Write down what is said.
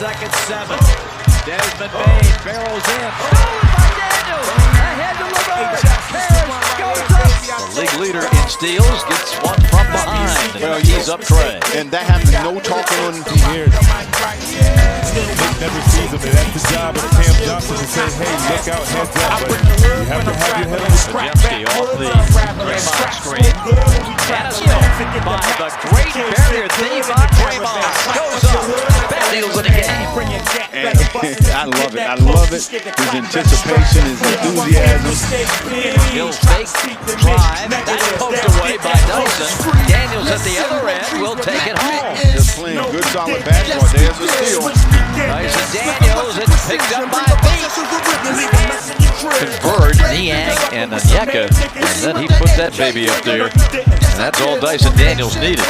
second 7. Desmond Bain barrels in. Daniels ahead to Levert. Goes up. The league leader in steals gets one from behind. Well, he's up Trey. And that happens, no talking on the here. Nick never sees him, and that's the job of Cam Johnson to say, hey, look out, heads up. But you have to have your head on the Majewski off the Draymond screen. And a stop by the great barrier thief on Draymond. Goes up. Steals it again. I love it. I love it. His anticipation, his enthusiasm. He'll fake drive. That's poked away by Dyson. Daniels at the other end will take it home. Just playing good, solid basketball. There's a steal. Dyson Daniels, it's picked up by Beach. Converge, Niang, and Onyeka. And then he put that baby up there. And that's all Dyson Daniels needed.